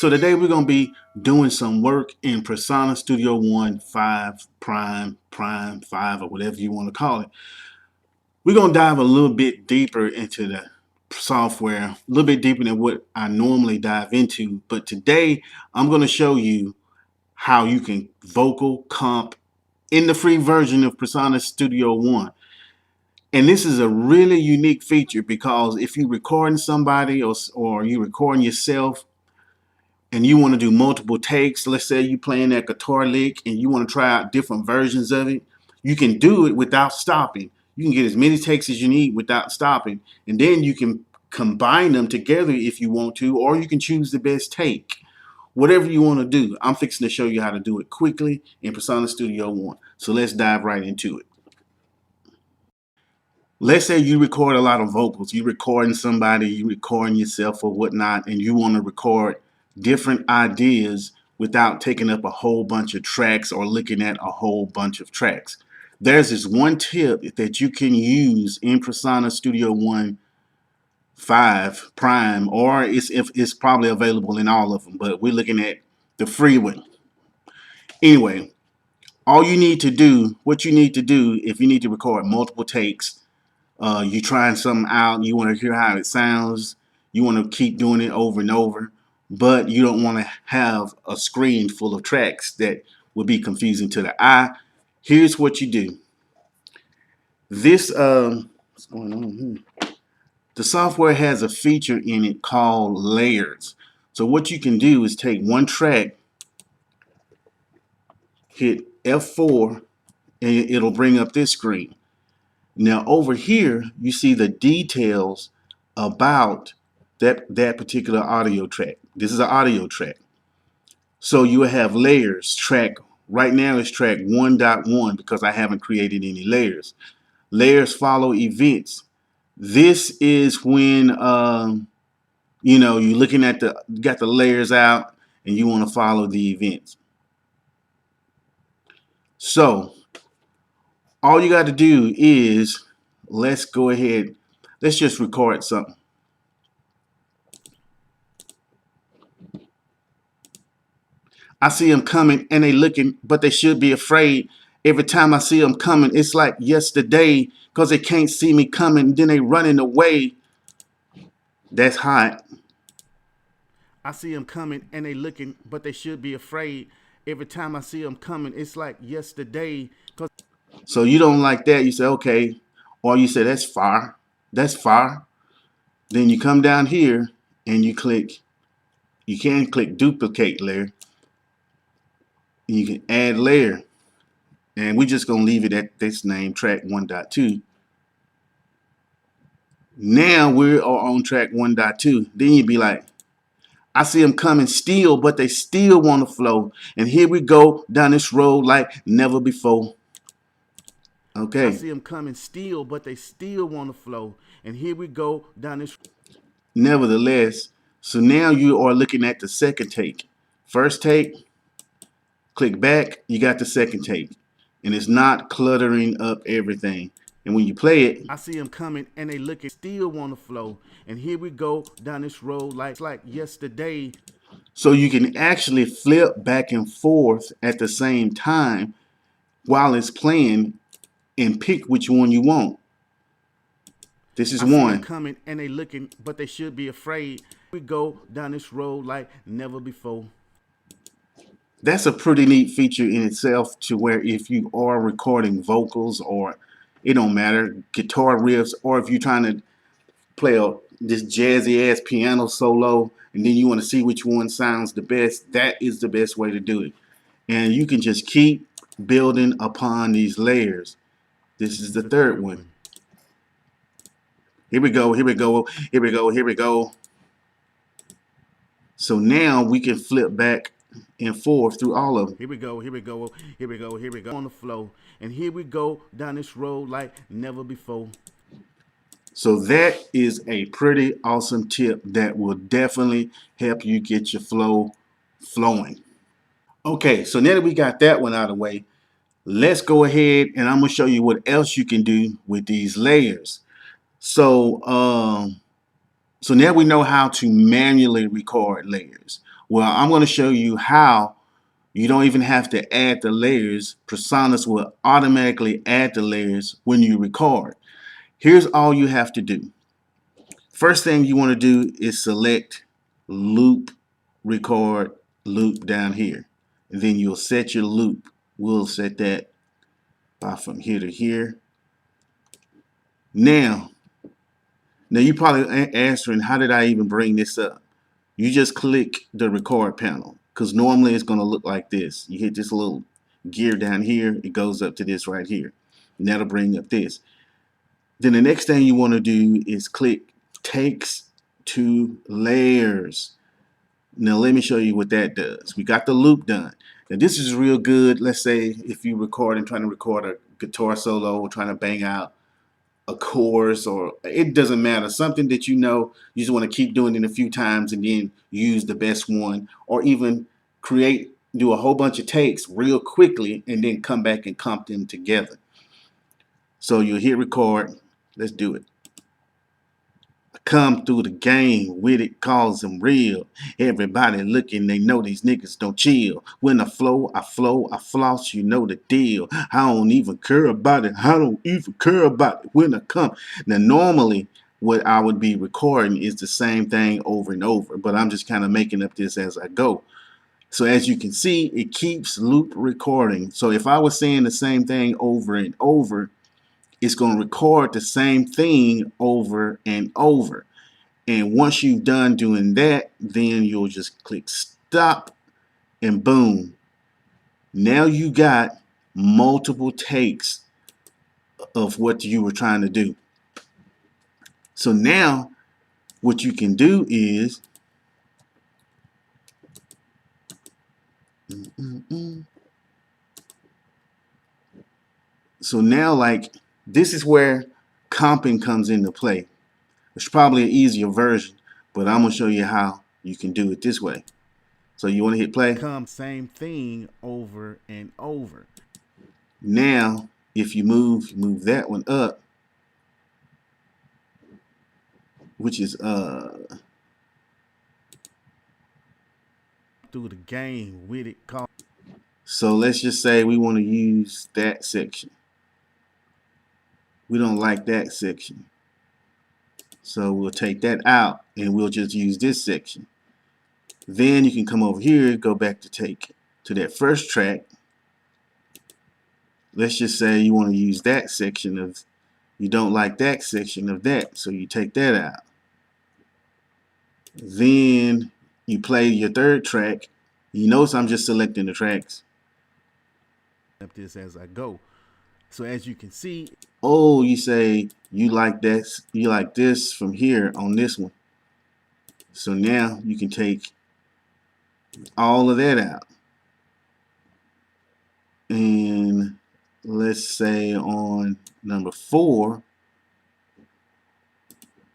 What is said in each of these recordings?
So today we're going to be doing some work in Presonus Studio One 5 Prime 5 or whatever you want to call it. We're going to dive a little bit deeper into the software, a little bit deeper than what I normally dive into. But today I'm going to show you how you can vocal comp in the free version of Presonus Studio One. And this is a really unique feature because if you're recording somebody or you're recording yourself, and you want to do multiple takes, let's say you're playing that guitar lick and you want to try out different versions of it, you can do it without stopping. You can get as many takes as you need without stopping, and then you can combine them together if you want to, or you can choose the best take. Whatever you want to do, I'm fixing to show you how to do it quickly in Presonus Studio One. So let's dive right into it. Let's say you record a lot of vocals. You're recording somebody, you're recording yourself or whatnot, and you want to record different ideas without taking up a whole bunch of tracks or looking at a whole bunch of tracks. There's this one tip that you can use in Presonus Studio One 5 Prime, or it's probably available in all of them, but we're looking at the free one. Anyway, what you need to do if you need to record multiple takes, you're trying something out, you want to hear how it sounds, you want to keep doing it over and over, but you don't want to have a screen full of tracks that will be confusing to the eye. Here's what you do. What's going on here? The software has a feature in it called layers. So what you can do is take one track, hit F4, and it'll bring up this screen. Now over here, you see the details about that particular audio track. This is an audio track. So you have layers. Track right now is track 1.1 because I haven't created any layers. Layers follow events. This is when you're looking at you got the layers out and you want to follow the events. So all you got to do is let's go ahead. Let's just record something. I see them coming and they looking, but they should be afraid. Every time I see them coming, it's like yesterday because they can't see me coming. Then they running away. That's hot. I see them coming and they looking, but they should be afraid. Every time I see them coming, it's like yesterday. So you don't like that. You say, okay. Or you say, that's far. That's far. Then you come down here and you can click duplicate layer. You can add layer, and we're just going to leave it at this name, track 1.2. Now we are on track 1.2. Then you'd be like, I see them coming still, but they still want to flow. And here we go down this road like never before. Okay. I see them coming still, but they still want to flow. And here we go down this. Nevertheless, so now you are looking at the second take. First take, click back, you got the second take. And it's not cluttering up everything. And when you play it, I see them coming and they looking still want to flow. And here we go down this road like yesterday. So you can actually flip back and forth at the same time while it's playing and pick which one you want. This is one. I see them coming and they looking, but they should be afraid. We go down this road like never before. That's a pretty neat feature in itself, to where if you are recording vocals, or it don't matter, guitar riffs, or if you're trying to play this jazzy ass piano solo and then you want to see which one sounds the best, that is the best way to do it. And you can just keep building upon these layers. This is the third one. Here we go, here we go, here we go, here we go. So now we can flip back and forth through all of them. Here we go, here we go, here we go, here we go on the flow. And here we go down this road like never before. So that is a pretty awesome tip that will definitely help you get your flow flowing. Okay, so now that we got that one out of the way, let's go ahead and I'm going to show you what else you can do with these layers. So, so now we know how to manually record layers. Well, I'm going to show you how you don't even have to add the layers. Presonus will automatically add the layers when you record. Here's all you have to do. First thing you want to do is select loop, record, loop down here. And then you'll set your loop. We'll set that from here to here. Now you're probably answering, how did I even bring this up? You just click the record panel, because normally it's going to look like this. You hit this little gear down here, it goes up to this right here, and that'll bring up this. Then the next thing you want to do is click takes to layers. Now let me show you what that does. We got the loop done. Now this is real good. Let's say if you record and trying to record a guitar solo or trying to bang out a chorus, or it doesn't matter, something that you know you just want to keep doing it a few times and then use the best one, or even do a whole bunch of takes real quickly and then come back and comp them together. So you'll hit record. Let's do it. Come through the game with it, calls them real. Everybody looking, they know these niggas don't chill. When I flow, I floss, you know the deal. I don't even care about it. I don't even care about it when I come. Now, normally, what I would be recording is the same thing over and over, but I'm just kind of making up this as I go. So as you can see, it keeps loop recording. So if I was saying the same thing over and over, it's going to record the same thing over and over. And once you've done doing that, then you'll just click stop, and boom. Now you got multiple takes of what you were trying to do. So now what you can do is so now, like, this is where comping comes into play. It's probably an easier version, but I'm going to show you how you can do it this way. So you want to hit play. Come same thing over and over. Now, if you move that one up, which is through the game with it. So let's just say we want to use that section. We don't like that section. So we'll take that out and we'll just use this section. Then you can come over here, go back to that first track. Let's just say you want to use that section of, you don't like that section of that, so you take that out. Then you play your third track. You notice I'm just selecting the tracks. This as I go. So as you can see, oh, you say you like this from here on this one. So now you can take all of that out. And let's say on number 4,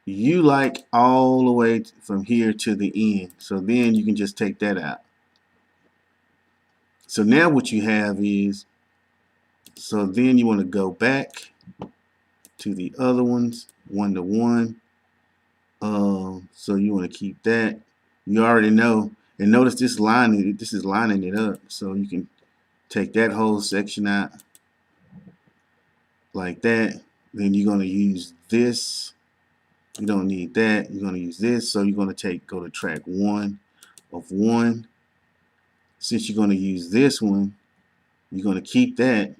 you like all the way from here to the end. So then you can just take that out. So now what you have is, so then you want to go back to the other ones, 1 to 1. So you want to keep that. You already know. And notice this is lining it up. So you can take that whole section out like that. Then you're going to use this. You don't need that. You're going to use this. So you're going to go to track 1 of 1. Since you're going to use this one, you're going to keep that.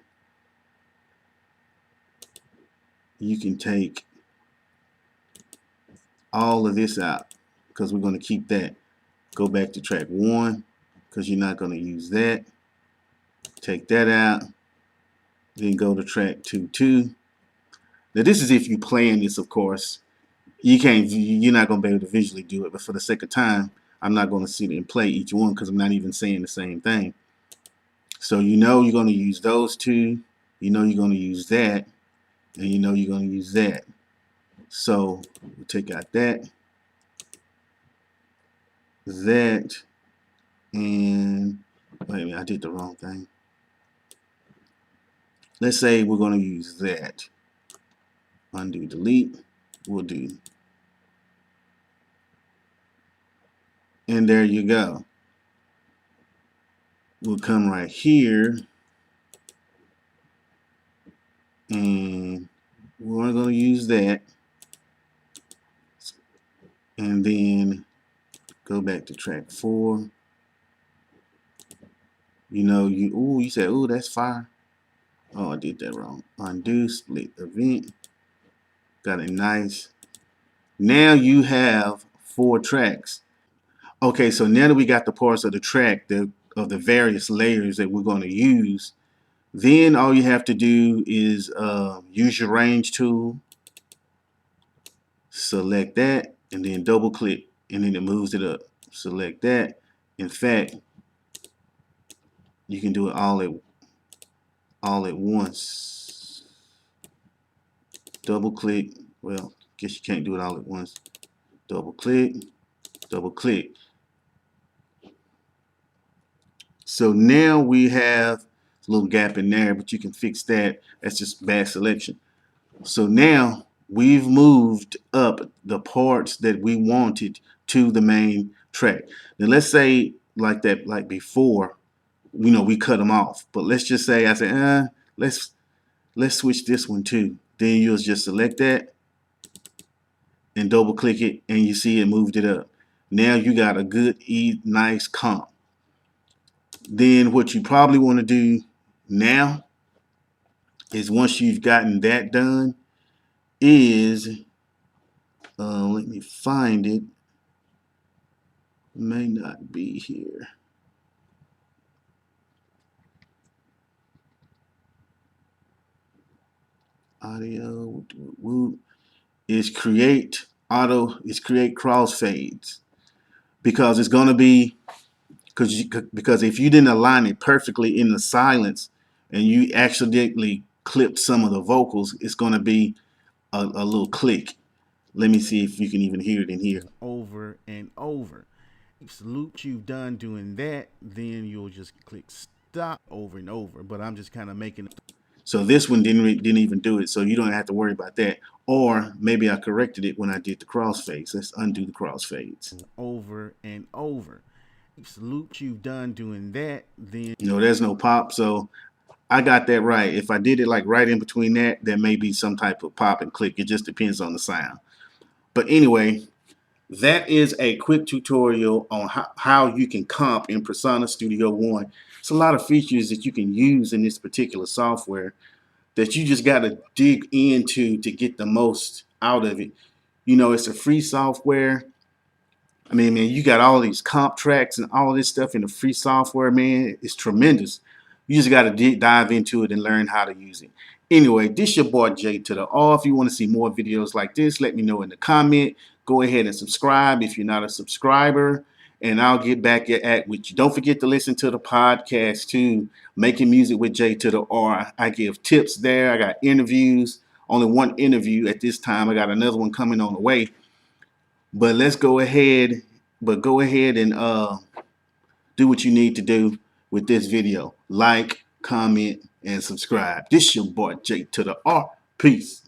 You can take all of this out because we're going to keep that. Go back to track 1 because you're not going to use that. Take that out. Then go to track 2. Now this is if you plan this, of course. You're not going to be able to visually do it, but for the sake of time, I'm not going to sit and play each one because I'm not even saying the same thing. So you know you're going to use those 2. You know you're going to use that. And you know you're going to use that. So we'll take out that, and wait a minute, I did the wrong thing. Let's say we're going to use that. Undo, delete. We'll do. And there you go. we'll come right here, and we're going to use that, and then go back to track 4. You know, you said, ooh, that's fire. Oh, I did that wrong. Undo, split event. Got it nice. Now you have 4 tracks. Okay, so now that we got the parts of the track of the various layers that we're going to use, then all you have to do is use your range tool, select that, and then double click, and then it moves it up. Select that. In fact, you can do it all at once. Double click. Well, guess you can't do it all at once. Double click, double click. So now we have a little gap in there, but you can fix that. That's just bad selection. So now we've moved up the parts that we wanted to the main track. Now let's say like before, we cut them off. But let's just say I said, let's switch this one too. Then you'll just select that and double click it, and you see it moved it up. Now you got a good, nice comp. Then what you probably want to do now is, once you've gotten that done, is let me find it. May not be here. Audio is create crossfades, because it's going to be because if you didn't align it perfectly in the silence and you accidentally clipped some of the vocals, it's going to be a little click. Let me see if you can even hear it in here. Over and over. Loop you've done doing that, then you'll just click stop over and over. But I'm just kind of making. So this one didn't even do it, so you don't have to worry about that. Or maybe I corrected it when I did the crossfades. Let's undo the crossfades. Over and over. Loop you've done doing that, then. There's no pop, so I got that right. If I did it like right in between that, there may be some type of pop and click. It just depends on the sound. But anyway, that is a quick tutorial on how you can comp in Presonus Studio One. It's a lot of features that you can use in this particular software that you just got to dig into to get the most out of it. It's a free software. I mean, man, you got all these comp tracks and all this stuff in the free software, man. It's tremendous. You just got to dive into it and learn how to use it. Anyway, this your boy Jay to the R. If you want to see more videos like this, let me know in the comment. Go ahead and subscribe if you're not a subscriber, and I'll get back at with you. Don't forget to listen to the podcast too, Making Music with Jay to the R. I give tips there. I got interviews. Only one interview at this time. I got another one coming on the way. But let's go ahead. Go ahead and do what you need to do with this video. Like, comment, and subscribe. This your boy Jay to the R. Peace.